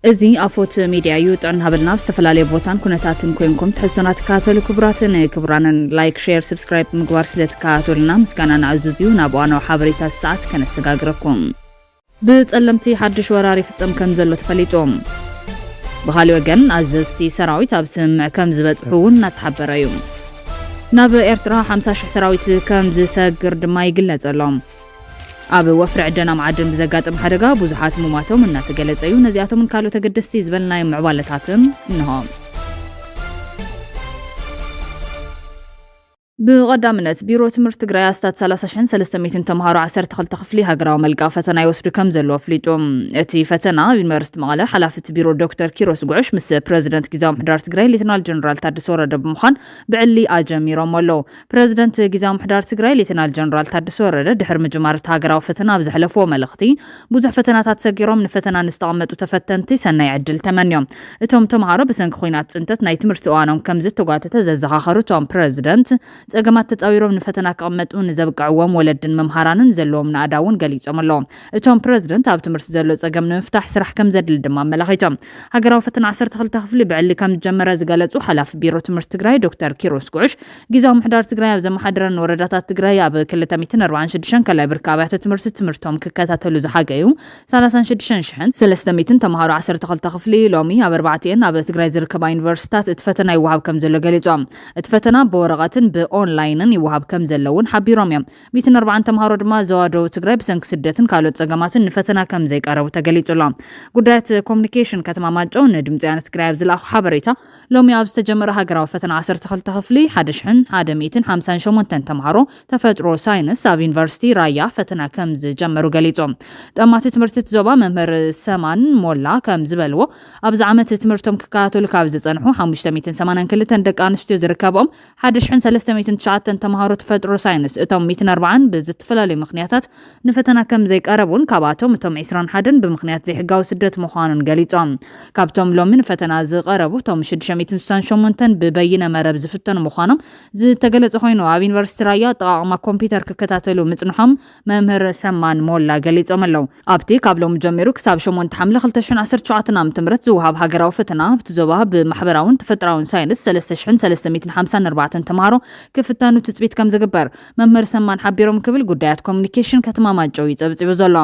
እዚ ኣፎት ሚድያ እዩ ጥዕና ሃበልና ብዝተፈላለየ ቦታን ኩነታትን ኮይንኩም ትሕዝቶና ትከታተሉ ክቡራንን ላይክ ሼር ሰብስክራይብ ምግባር ስለትከታተሉና ምስጋና ንዕዙዝ እዩ ናብ ዋናው ሓበሬታት ሰዓት ከነሰጋግረኩም ብጸለምቲ ሓድሽ ወራሪ ፍጸም ከም ዘሎ ተፈሊጦም ብኻልእ ወገን ኣዘዝቲ ሰራዊት ኣብ ስምዕ ከም ዝበጽሑን እናተሓበረ እዩ ናብ ኤርትራ 50,000 ሰራዊት ከም ዝሰግር ድማ ይግለጸሎም ኣብ ወፍሪ ዕደና ማዕድን ብዘጋጥም ሓደጋ ብዙሓት ሙማቶም እናተገለጸ እዩ ነዚኣቶምን ካልኦት ተገደስቲ ዝበልናይ ምዕባለታትን እንሆም ብቀዳምነት ቢሮ ትምህርቲ ትግራይ ኣስታት 30,300 ተምሃሮ 12 ክፍሊ ሃገራዊ መልክዕ ፈተና ይወስዱ ከም ዘለዎ ፍሊጦም እቲ ፈተና ዩኒቨርሲቲ መቐለ ሓላፊት ቢሮ ዶክተር ኪሮስ ጉዕሽ ምስ ፕሬዝደንት ጊዜያዊ ምሕዳር ትግራይ ሌተናል ጀነራል ታደሰ ወረደ ብምዃን ብዕሊ ኣጀሚሮም ኣለዉ ፕሬዝደንት ጊዜያዊ ምሕዳር ትግራይ ሌተናል ጀነራል ታደሰ ወረደ ድሕሪ ምጅማር ሃገራዊ ፈተና ብዝሕለፈዎ መልእኽቲ ብዙሕ ፈተናታት ሰጊሮም ንፈተና ንዝተቐመጡ ተፈተንቲ ሰናይ ዕድል ተመንዮም እቶም ተምሃሮ ብሰንኪ ኩናት ጽንተት ናይ ትምህርቲ እዋኖም ከም ዝተጓተተ ዘዘኻኸሩ እቶም ፕሬዝደንት ጸገማት ተጻዊሮም ንፈተና ከቐመጡ ንዘብቅዕዎም ወለድን መምሃራንን ዘለዎም ንኣዳውን ገሊጾም ኣለዎም እቶም ፕሬዝደንት ኣብ ትምህርቲ ዘሎ ጸገም ንምፍታሕ ስራሕ ከም ዘድሊ ድማ ኣመላኺቶም ሃገራዊ ፈተና 12 ክፍሊ ብዕሊ ከም ዝጀመረ ዝገለጹ ሓላፊ ቢሮ ትምህርቲ ትግራይ ዶክተር ኪሮስ ጉዕሽ ጊዜያዊ ምሕዳር ትግራይ ኣብ ዘመሓደረን ወረዳታት ትግራይ ኣብ 246 ከላይ ብርኪ ኣብያተ ትምህርቶም ክከታተሉ ዝሓገዩ 36,300 ተምሃሮ 12 ክፍሊ ሎሚ ኣብ 4 ኣብ ትግራይ ዝርከባ ዩኒቨርሲቲታት እቲ ፈተና ይወሃብ ከም ዘሎ ገሊጾም እቲ ፈተና ብወረቐትን ኦንላይንን ይወሃብ ከም ዘለውን ሓቢሮም እዮም 140 ተምሃሮ ድማ ዘዋደው ትግራይ ብሰንኪ ስደትን ካልኦት ጸገማትን ንፈተና ከም ዘይቀረቡ ተገሊጹሎም ጉዳያት ኮሙኒኬሽን ከተማ ማንጮው ንድምፂ ወያነ ትግራይ ኣብ ዝለኣኹ ሓበሬታ ሎሚ ኣብ ዝተጀመረ ሃገራዊ ፈተና 12 ክፍሊ 1,158 ተምሃሮ ተፈጥሮ ሳይንስ ኣብ ዩኒቨርሲቲ ራያ ፈተና ከም ዝጀመሩ ገሊጾም ጠማቲ ትምህርቲ ዞባ መምህር ሰማን ሞላ ከም ዝበልዎ ኣብዚ ዓመት ትምህርቶም ክከታተሉ ካብ ዝጸንሑ 582 ደቂ ኣንስትዮ ዝርከቦም 1,309 ተምሃሮ ተፈጥሮ ሳይንስ እቶም 140 ብዝተፈላለዩ ምኽንያታት ንፈተና ከም ዘይቀረቡን ካብኣቶም እቶም 21 ብምኽንያት ዘይሕጋዊ ስደት ምዃኑን ገሊጾም ካብቶም ሎሚ ንፈተና ዝቐረቡ እቶም 668 ብበይነ መረብ ዝፍተኑ ምዃኖም ዝተገለጸ ኮይኑ ኣብ ዩኒቨርሲቲ ራያ ኣጠቓቕማ ኮምፒተር ክከታተሉ ምጽንሖም መምህር ሰማን ሞላ ገሊጾም ኣለዉ ኣብቲ ካብ ሎሚ ጀሚሩ ክሳብ 8 ሐምለ 2017 ዓ.ም ዝውሃብ ሃገራዊ ፈተና ብትዞባ ብማሕበራውን ተፈጥራውን ሳይንስ 3,354 ተምሃሮ ክፍተኑ ትጽቢት ከም ዝግበር መምህር ሰማን ሓቢሮም ክብል ጉዳያት ኮሙኒኬሽን ከተማ ማንጮው ይጸብጽቡ ዘሎ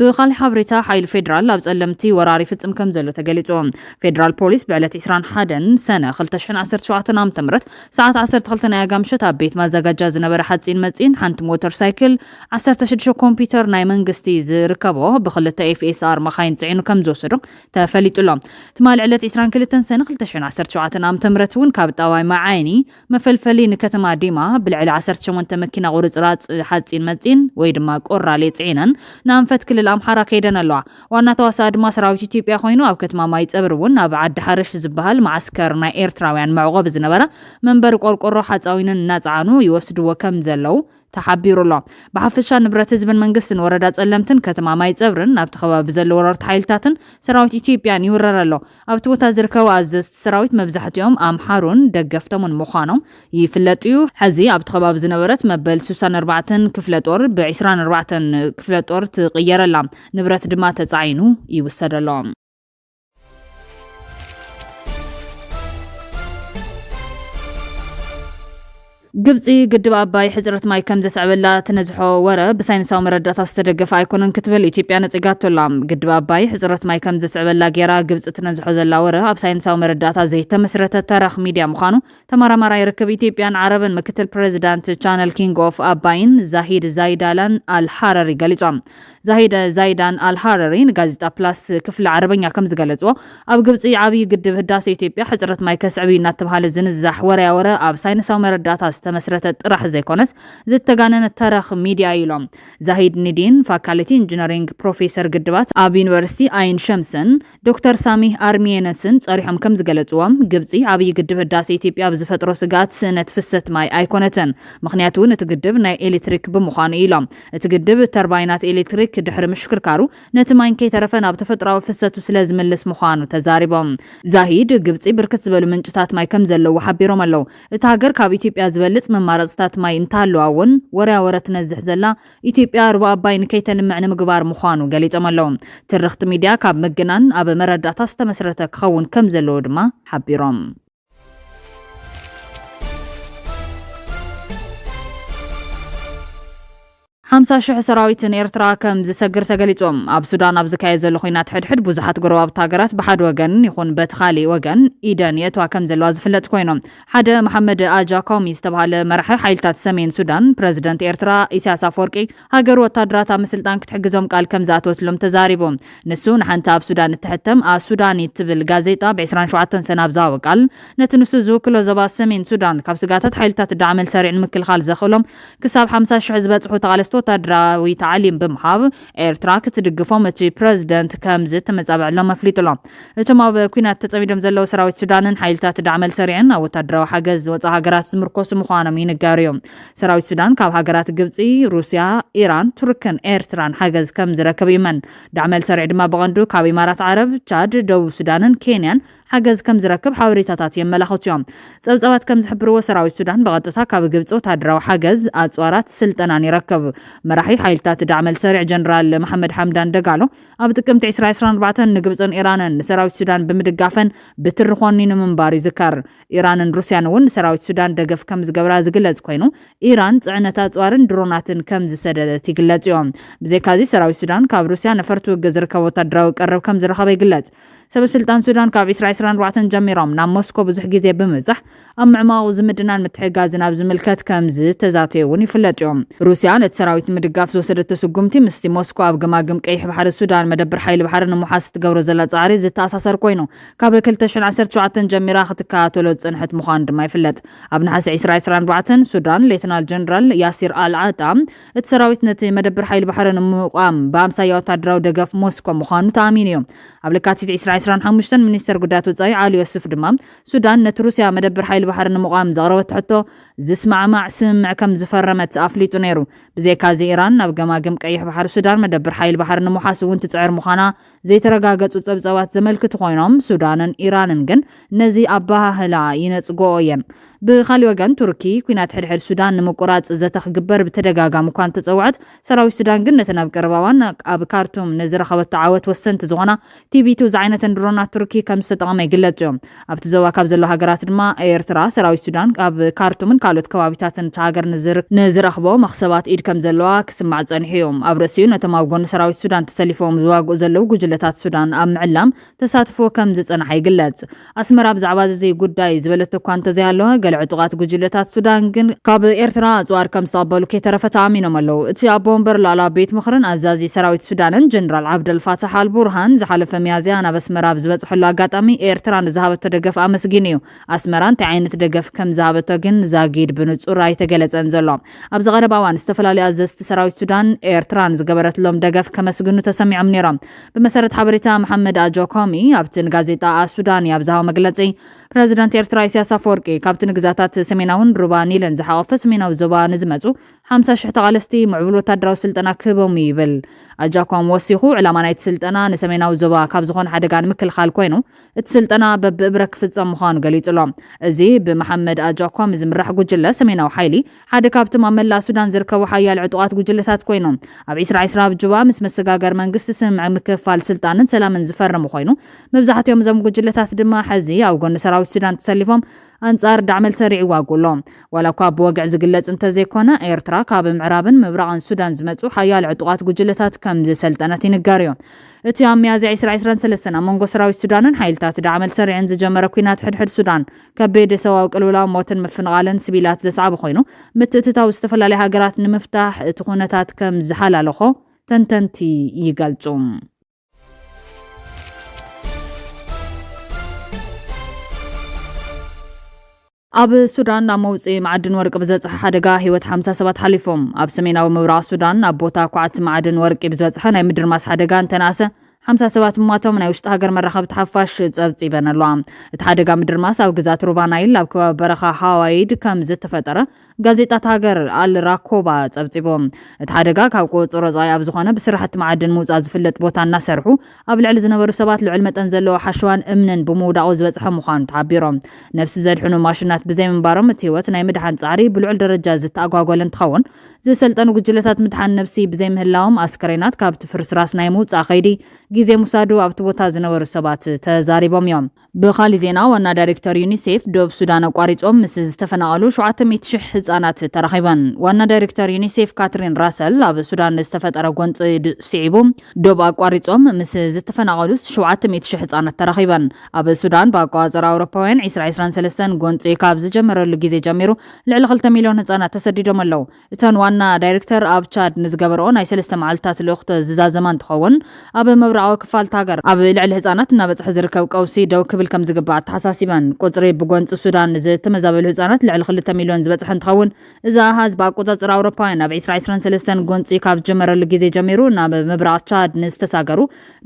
ብኻልእ ሓበሬታ ሓይሊ ፌደራል ኣብ ጸለምቲ ወራሪ ፍጽም ከም ዘሎ ተገሊጹ ፌደራል ፖሊስ ብዕለት 21 ሰነ 2017 ዓ.ም ሰዓት 12 ናይ ኣጋምሸት ኣብ ቤት ማዘጋጃ ዝነበረ ሓጺን መጺን ሓንቲ ሞተር ሳይክል 16 ኮምፒተር ናይ መንግስቲ ዝርከቦ ብክልተ ኤፍኤስአር መኻይን ጽዒኑ ከም ዝወሰዱ ተፈሊጡሎም ትማል ዕለት 22 ሰነ 2017 ዓ.ም እውን ካብ ጣዋይ ማዓይኒ መፈልፈሊ ንከተማ ዲማ ብልዕሊ 18 መኪና ቁርጽራጽ ሓጺን መጺን ወይ ድማ ቆራሌ ጽዒነን ንኣንፈት ክልል ኣምሓራ ከይደን ኣለዋ ዋና ተዋሳኢ ድማ ሰራዊት ኢትዮጵያ ኮይኑ ኣብ ከተማ ማይ ጸብር እውን ኣብ ዓዲ ሓረሽ ዝበሃል ማዓስከር ናይ ኤርትራውያን መዕቆብ ዝነበረ መንበሪ ቆርቆሮ ሓጻዊንን እናጻዕኑ ይወስድዎ ከም ዘለው ተሓቢሩሎ ብሓፈሻ ንብረት ህዝብን መንግስትን ወረዳ ጸለምትን ከተማ ማይ ጸብርን ኣብቲ ከባቢ ዘሎ ወረርቲ ሓይልታትን ሰራዊት ኢትዮጵያን ይውረር ኣሎ ኣብቲ ቦታ ዝርከቡ ኣዘዝቲ ሰራዊት መብዛሕትኦም ኣምሓሩን ደገፍቶምን ምዃኖም ይፍለጥ እዩ ሕዚ ኣብቲ ከባቢ ዝነበረት መበል 64 ክፍለ ጦር ብ24 ክፍለ ጦር ትቕየረላ ንብረት ድማ ተጻዒኑ ይውሰደሎ ግብጽ ግድብ ኣባይ ሕጽረት ማይ ከም ዘስዕበላ ተነዝሖ ወረ ብሳይንሳዊ መረዳእታ ዝተደገፈ ኣይኮነን ክትብል ኢትዮጵያ ነጽጋቶላ ግድብ ኣባይ ሕጽረት ማይ ከም ዘስዕበላ ጌራ ግብጽ ተነዝሖ ዘላ ወረ ኣብ ሳይንሳዊ መረዳእታ ዘይተመስረተ ተራኽ ሚድያ ምዃኑ ተመራማራይ ርክብ ኢትዮጵያን ዓረብን ምክትል ፕሬዝዳንት ቻነል ኪንግ ኦፍ ኣባይን ዛሂድ ዛይዳላን አልሐረሪ ገሊጾም ዛሂድ ዛይዳን አልሐረሪ ንጋዜጣ ፕላስ ክፍሊ ዓረበኛ ከም ዝገለጽዎ ኣብ ግብጽ ዓብይ ግድብ ህዳሴ ኢትዮጵያ ሕጽረት ማይ ከስዕብ እናተባሃለ ዝንዛሕ ወረ ኣብ ሳይንሳዊ መረዳእታ ተመስረተ ጥራሕ ዘይኮነስ ዝተጋነነ ተራኽ ሚድያ ኢሎም ዛሂድ ኒዲን ፋካልቲ ኢንጂነሪንግ ፕሮፌሰር ግድባት ኣብ ዩኒቨርሲቲ አይን ሸምስን ዶክተር ሳሚህ አርሚየነስን ጸሪሖም ከም ዝገለጽዎም ግብጽ ዓብይ ግድብ ህዳሴ ኢትዮጵያ ብዝፈጥሮ ስጋት ስነት ፍሰት ማይ ኣይኮነትን ምኽንያቱ እቲ ግድብ ናይ ኤሌክትሪክ ብምዃኑ ኢሎም እቲ ግድብ ተርባይናት ኤሌክትሪክ ድሕሪ ምሽክርካሩ ነቲ ማይ ከይተረፈ ናብ ተፈጥራዊ ፍሰቱ ስለ ዝምልስ ምዃኑ ተዛሪቦም ዛሂድ ግብጽ ብርክት ዝበሉ ምንጭታት ማይ ከም ዘለዎ ሓቢሮም ኣለዉ እቲ ሃገር ካብ ኢትዮጵያ ዝበለ ዝገልጽ መማረጽታት ማይ እንታለዋውን ወርያ ወረት ነዝሕ ዘላ ኢትዮጵያ ሩባ አባይ ንከይተልምዕ ንምግባር ምዃኑ ገሊጾም ኣለዉ ትርኽቲ ሚድያ ካብ ምግናን ኣብ መረዳእታ ዝተመስረተ ክኸውን ከም ዘለዎ ድማ ሓቢሮም 50,000 ሰራዊትን ኤርትራ ከም ዝሰግር ተገሊጾም ኣብ ሱዳን ኣብ ዝካየድ ዘሎ ኩናት ሕድሕድ ብዙሓት ጎረባብቲ ሃገራት ብሓደ ወገን ይኹን በቲ ካሊእ ወገን ኢደን የእትዋ ከም ዘለዋ ዝፍለጥ ኮይኖም ሓደ መሐመድ አጃኮሚ ዝተባሃለ መራሒ ሓይልታት ሰሜን ሱዳን ፕረዚደንት ኤርትራ ኢሳያስ አፈወርቂ ሃገር ወታደራት ኣብ ምስልጣን ክትሕግዞም ቃል ከም ዝኣተወትሎም ተዛሪቦም ንሱ ንሓንቲ ኣብ ሱዳን እትሕተም ኣሱዳኒት ትብል ጋዜጣ ብ27 ሰነ ኣብ ዝሃቦ ቃል ነቲ ንሱ ዝውክሎ ዞባ ሰሜን ሱዳን ካብ ስጋታት ሓይልታት ዳዕመል ሰሪዕ ንምክልኻል ዘኽእሎም ክሳብ 50,000 ዝበፅሑ ተቓለስቲ ወታደራዊ ታዕሊም ብምሃብ ኤርትራ ክትድግፎም እቲ ፕረዚደንት ከምዝ ተመጻብዕሎም ኣፍሊጡሎም እቶም ኣብ ኩናት ተጸሚዶም ዘለዉ ሰራዊት ሱዳንን ሓይልታት ዳዕመል ሰሪዕን ኣብ ወታደራዊ ሓገዝ ወፃኢ ሃገራት ዝምርኮሱ ምዃኖም ይንገሩ እዮም ሰራዊት ሱዳን ካብ ሃገራት ግብፂ ሩስያ ኢራን ቱርክን ኤርትራን ሓገዝ ከም ዝረከብ ይመን ዳዕመል ሰሪዕ ድማ ብቐንዱ ካብ ኢማራት ዓረብ ቻድ ደቡብ ሱዳንን ኬንያን ሓገዝ ከም ዝረክብ ሓበሬታታት የመላኽቱ እዮም ጸብጻባት ከም ዝሕብርዎ ሰራዊት ሱዳን በቐጥታ ካብ ግብፂ ወታደራዊ ሓገዝ ኣጽዋራት ስልጠናን ይረክብ መራሒ ሓይልታት ዳዕመል ሰሪዕ ጀነራል መሐመድ ሐምዳን ደጋሎ ኣብ ጥቅምቲ 2024 ንግብፅን ኢራንን ሰራዊት ሱዳን ብምድጋፈን ብትርኾኒ ንምንባር ይዝከር ኢራንን ሩስያን እውን ሰራዊት ሱዳን ደገፍ ከም ዝገብራ ዝግለጽ ኮይኑ ኢራን ጽዕነት ኣጽዋርን ድሮናትን ከም ዝሰደደት ይግለጽ እዮም ብዘይካዚ ሰራዊት ሱዳን ካብ ሩስያ ነፈርቲ ውግእ ዝርከብ ወታደራዊ ቀረብ ከም ዝረኸበ ይግለጽ ሰበስልጣን ሱዳን ካብ 2024 ጀሚሮም ናብ ሞስኮ ብዙሕ ግዜ ብምብጻሕ ኣብ ምዕማቕ ዝምድናን ምትሕግጋዝን ኣብ ዝምልከት ከም ዝተዛተዩ እውን ይፍለጥ እዮም ሩስያ ነቲ ሰራዊት ምድጋፍ ዝወሰደቶ ስጉምቲ ምስቲ ሞስኮ ኣብ ገማግም ቀይሕ ባሕሪ ሱዳን መደበር ሓይሊ ባሕሪ ንምሓዝ ትገብሮ ዘላ ጻዕሪ ዝተኣሳሰር ኮይኑ ካብ 2017 ጀሚራ ክትከታተሎ ጽንሕት ምዃኑ ድማ ይፍለጥ ኣብ ነሐሴ 2024 ሱዳን ሌተናል ጀነራል ያሲር አልዓጣ እቲ ሰራዊት ነቲ መደበር ሓይሊ ባሕሪ ንምቋም በኣምሳያ ወታደራዊ ደገፍ ሞስኮ ምዃኑ ተኣሚኑ እዮም ኣብ ለካቲት 2025 ሚኒስተር ጉዳያት ወጻኢ ዓሊ ዮሱፍ ድማ ሱዳን ነቲ ሩስያ መደበር ሓይሊ ባሕሪ ንምቋም ዘቕረበት ሕቶ ዝስማዕማዕ ስምምዕ ከም ዝፈረመት ኣፍሊጡ ነይሩ ብዘይካዚ ኢራን ናብ ገማግም ቀይሕ ባሕሪ ሱዳን መደበር ሓይሊ ባሕሪ ንምሓስ እውን ትጽዕር ምዃና ዘይተረጋገጹ ጸብጻባት ዘመልክቱ ኮይኖም ሱዳንን ኢራንን ግን ነዚ ኣባህላ ይነጽግኦ እየን ብኻሊእ ወገን ቱርኪ ኩናት ሕድሕድ ሱዳን ንምቁራጽ ዘተኽግበር ብተደጋጋሚ እኳ ተጸውዐት ሰራዊት ሱዳን ግን ነተን ኣብ ቀረባዋን ኣብ ካርቱም ንዝረኸበቶ ዓወት ወሰንቲ ዝኾና ቲቢቱ ዝዓይነተን ድሮናት ቱርኪ ከም ዝተጠቐመ ይግለጽ እዮም ኣብቲ ዞባ ካብ ዘሎ ሃገራት ድማ ኤርትራ ሰራዊት ሱዳን ኣብ ካርቱምን ካልኦት ከባቢታትን ሃገር ንዝረኽቦ መኽሰባት ኢድ ከም ዘለዋ ክስማዕ ጸኒሑ እዮም ኣብ ርእሲኡ ነቶም ኣብ ጎኒ ሰራዊት ሱዳን ተሰሊፎም ዝዋግኡ ዘለዉ ጉጅለታት ሱዳን ኣብ ምዕላም ተሳትፎ ከም ዝጸንሐ ይግለጽ ኣስመራ ብዛዕባ እዚ ጉዳይ ዝበለቶ እኳ እንተዘይሃለወ ገለ ዕጡቓት ጉጅለታት ሱዳን ግን ካብ ኤርትራ ኣጽዋር ከም ዝተቐበሉ ከይተረፈ ተኣሚኖም ኣለዉ እቲ ኣቦ ወንበር ላዕላ ቤት ምኽርን ኣዛዚ ሰራዊት ሱዳንን ጀነራል ዓብደልፋታሕ አልቡርሃን ዝሓለፈ ሚያዝያ ናብ ኣስመራ ብዝበጽሐሉ ኣጋጣሚ ኤርትራ ንዝሃበቶ ደገፍ ኣመስጊኑ እዩ ኣስመራ እንታይ ዓይነት ደገፍ ከም ዝሃበቶ ግን ዛጊድ ብንጹር ኣይተገለጸን ዘሎ ኣብዚ ቀረባ እዋን ዝተፈላለዩ ኣዘዝቲ ሰራዊት ሱዳን ኤርትራን ዝገበረትሎም ደገፍ ከመስግኑ ተሰሚዖም ነይሮም ብመሰረት ሓበሬታ መሐመድ አጃኮሚ ኣብቲ ጋዜጣ ሱዳን ኣብ ዝሃቦ መግለጺ ፕረዚደንት ኤርትራ ኢሳያስ አፈወርቂ ካብቲ ንግዛታት ሰሜናውን ሩባ ኒልን ዝሓቆፈ ሰሜናዊ ዞባ ንዝመጹ 50,000 ተቓለስቲ ምዕቡል ወታደራዊ ስልጠና ክህቦም ይብል ኣጃኮም ወሲኹ ዕላማ ናይቲ ስልጠና ንሰሜናዊ ዞባ ካብ ዝኾነ ሓደጋ ንምክልኻል ኮይኑ እቲ ስልጠና በብእብረ ክፍጸም ምዃኑ ገሊጹሎም እዚ ብመሐመድ አጃኮም ዝምራሕ ጉጅለ ሰሜናዊ ሓይሊ ሓደ ካብቶም ኣብ መላእ ሱዳን ዝርከቡ ሓያል ዕጡቓት ጉጅለታት ኮይኖም ኣብ 2020 ብጁባ ምስ መሰጋገር መንግስቲ ስምምዕ ምክፍፋል ስልጣንን ሰላምን ዝፈረሙ ኮይኑ መብዛሕትኦም እዞም ጉጅለታት ድማ ሕዚ ኣብ ጎኒ ሰራዊት ሱዳን ተሰሊፎም አንጻር ዳዕመል ሰሪዕ ይዋጉሎ ዋላ እኳ ብወግዕ ዝግለጽ እንተዘይኮነ ኤርትራ ካብ ምዕራብን ምብራቕን ሱዳን ዝመጹ ሓያል ዕጡቓት ጉጅለታት ከም ዝሰልጠነት ይንገር እዮም እቲ ኣብ ሚያዝያ 2023 ኣብ መንጎ ሰራዊት ሱዳንን ሓይልታት ዳዕመል ሰሪዕን ዝጀመረ ኩናት ሕድሕድ ሱዳን ከበድ ሰብኣዊ ቅልውላው ሞትን ምፍንቓልን ሲቪላት ዘስዓበ ኮይኑ ምትእትታው ዝተፈላለዩ ሃገራት ንምፍታሕ እቲ ኩነታት ከም ዝሓላለኾ ተንተንቲ ይገልጹ ኣብ ሱዳን ኣብ መውፅኢ ማዕድን ወርቂ ብዝበጽሐ ሓደጋ ህይወት 50 ሰባት ሓሊፎም ኣብ ሰሜናዊ ምብራቕ ሱዳን ኣብ ቦታ ኳዕቲ ማዕድን ወርቂ ብዝበጽሐ ናይ ምድር ማስ ሓደጋ እንተናእሰ 57 ሞቶም ናይ ውሽጢ ሃገር መራኸብቲ ሓፋሽ ጸብጺበን ኣለዋ። እቲ ሓደጋ ምድሪ ማስ ኣብ ግዛት ሩባ ናይል ኣብ ከባቢ በረኻ ሃዋይድ ከም ዝተፈጠረ ጋዜጣት ሃገር አልራኮባ ጸብጺቦም። እቲ ሓደጋ ካብ ቁጽሮ ጻይ ኣብ ዝኾነ ብስራሕቲ ማዕድን ምውጻእ ዝፍለጥ ቦታ እናሰርሑ ኣብ ልዕሊ ዝነበሩ ሰባት ልዑል መጠን ዘለዎ ሓሸዋን እምንን ብምውዳቑ ዝበጽሐ ምዃኑ ተሓቢሮም። ነፍሲ ዘድሕኑ ማሽናት ብዘይ ምንባሮም እቲ ህይወት ናይ ምድሓን ጻዕሪ ብልዑል ደረጃ ዝተኣጓጎለ እንትኸውን ዝሰልጠኑ ጉጅለታት ምድሓን ነፍሲ ብዘይ ምህላዎም ኣስከሬናት ካብቲ ፍርስራስ ናይ ምውጻእ ኸይዲ ግዜ ሙሳዱ ኣብቲ ቦታ ዝነበሩ ሰባት ተዛሪቦም እዮም። ብኻሊእ ዜና ዋና ዳይሬክተር ዩኒሴፍ ዶብ ሱዳን ኣቋሪጾም ምስ ዝተፈናቐሉ 700,000 ህጻናት ተረኺበን። ዋና ዳይሬክተር ዩኒሴፍ ካትሪን ራሰል ኣብ ሱዳን ዝተፈጠረ ጎንፂ ስዒቡ ዶብ ኣቋሪጾም ምስ ዝተፈናቐሉ 700,000 ህጻናት ተረኺበን። ኣብ ሱዳን ብኣቆጻጽራ ኣውሮፓውያን 2023 ጎንፂ ካብ ዝጀመረሉ ግዜ ጀሚሩ ልዕሊ 2 ሚልዮን ህጻናት ተሰዲዶም ኣለዉ። እተን ዋና ዳይሬክተር ኣብ ቻድ ንዝገበርኦ ናይ 3 መዓልታት ልእኽቶ ዝዛዘማ እንትኸውን ኣብ ምብራቕ ክፋልት ሃገር ኣብ ልዕሊ ህጻናት እናበጽሐ ዝርከብ ቀውሲ ደው ክብል ከም ዝግባእ ተሓሳሲበን። ቁጽሪ ብጎንፂ ሱዳን ዝተመዛበሉ ህጻናት ልዕሊ 2 ሚልዮን ዝበጽሐ እንትኸውን እዚ ኣሃዝ ብኣቆጻጽራ ኣውሮፓውያን ኣብ 2023 ጎንፂ ካብ ዝጀመረሉ ግዜ ጀሚሩ ናብ ምብራቕ ቻድ ንዝተሳገሩ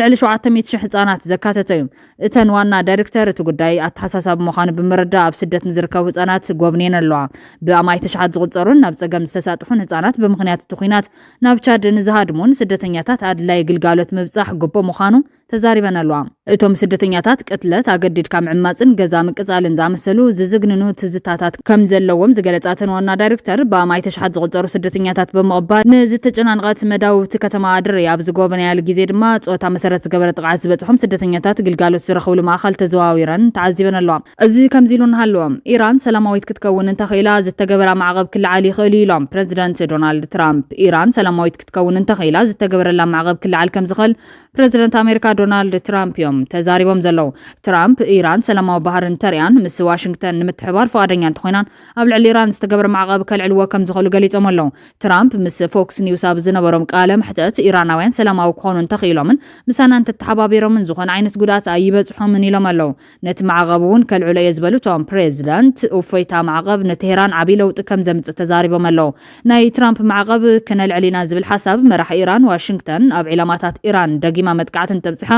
ልዕሊ 700,000 ህጻናት ዘካተተ እዩ። እተን ዋና ዳይሬክተር እቲ ጉዳይ ኣተሓሳሳቢ ምዃኑ ብምርዳእ ኣብ ስደት ንዝርከቡ ህጻናት ጎብኔን ኣለዋ። ብኣማይ ተሽሓት ዝቑጸሩን ናብ ጸገም ዝተሳጥሑን ህጻናት ብምኽንያት እቲ ኩናት ናብ ቻድ ንዝሃድሙን ስደተኛታት ኣድላይ ግልጋሎት ምብጻሕ ግቦ ምዃኑ ተዛሪበን ኣለዋ። እቶም ስደተኛታት ቅትለት ኣገዲድካ ምዕማፅን ገዛ ምቅጻልን ዝኣመሰሉ ዝዝግንኑ ትዝታታት ከም ዘለዎም ዝገለጻተን ዋና ዳይሬክተር ብኣማይ ተሽሓት ዝቑጸሩ ስደተኛታት ብምቕባል ንዝተጨናንቐት መዳውቲ ከተማ ኣድሪ ኣብ ዝጎበናያሉ ግዜ ድማ ጾታ መሰረት ዝገበረ ጥቕዓት ዝበጽሖም ስደተኛታት ግልጋሎት ዝረኽብሉ ማእኸል ተዘዋዊረን ተዓዚበን ኣለዋ። እዚ ከምዚ ኢሉ ንሃለዎም ኢራን ሰላማዊት ክትከውን እንተኽኢላ ዝተገበራ ማዕቐብ ክለዓል ይኽእል ኢሎም ፕረዚደንት ዶናልድ ትራምፕ። ኢራን ሰላማዊት ክትከውን እንተኽኢላ ዝተገበረላ ማዕቐብ ክለዓል ከም ዝኽእል ፕረዚደንት ኣሜሪካ ዶናልድ ትራምፕ እዮም ተዛሪቦም ዘለዉ። ትራምፕ ኢራን ሰላማዊ ባህር እንተርያን ምስ ዋሽንግተን ንምትሕባር ፈቃደኛ እንተኮይናን ኣብ ልዕሊ ኢራን ዝተገበረ ማዕቐብ ከልዕልዎ ከም ዝኽእሉ ገሊጾም ኣለዉ። ትራምፕ ምስ ፎክስ ኒውስ ኣብ ዝነበሮም ቃለ መሕትት ኢራናውያን ሰላማዊ ክኾኑ እንተኽኢሎምን ምሳና እንተተሓባቢሮምን ዝኾነ ዓይነት ጉዳት ኣይበጽሖምን ኢሎም ኣለዉ። ነቲ ማዕቐብ እውን ከልዕሎ እየ ዝበሉ እቶም ፕሬዚደንት እፎይታ ማዕቐብ ንቴሄራን ዓብዪ ለውጢ ከም ዘምጽእ ተዛሪቦም ኣለዉ። ናይ ትራምፕ ማዕቐብ ክነልዕል ኢና ዝብል ሓሳብ መራሒ ኢራን ዋሽንግተን ኣብ ዒላማታት ኢራን ደጊማ መጥቃዕትን ተብጽሓ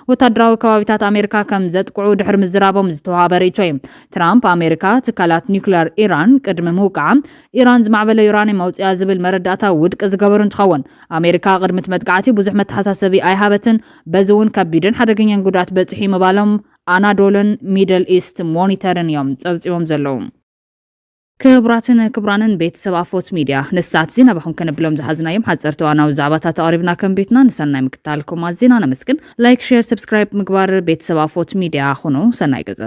ወታደራዊ ከባቢታት ኣሜሪካ ከም ዘጥቅዑ ድሕሪ ምዝራቦም ዝተዋሃበ ርእቶ እዩ። ትራምፕ ኣሜሪካ ትካላት ኒውክለር ኢራን ቅድሚ ምውቃዓ ኢራን ዝማዕበለ ዩራኒየም መውፅያ ዝብል መረዳእታ ውድቂ ዝገበሩ እንትኸውን ኣሜሪካ ቅድሚ እቲ መጥቃዕቲ ብዙሕ መተሓሳሰቢ ኣይሃበትን በዚ እውን ከቢድን ሓደገኛን ጉዳት በጽሒ ምባሎም ኣናዶልን ሚድል ኢስት ሞኒተርን እዮም ጸብጺቦም ዘለዉ። ክቡራትን ክቡራንን ቤተሰብ ኣፎት ሚድያ ንሳት ዜና ባኹም ከነብሎም ዝሓዝናዮም ሓፀርቲ ዋናዊ ዛዕባታት ኣቕሪብና ከም ቤትና ንሰናይ ምክትታልኩም ኣዝና ነመስግን። ላይክ፣ ሼር፣ ሰብስክራይብ ምግባር ቤተሰብ ኣፎት ሚድያ ኹኑ። ሰናይ ገዛ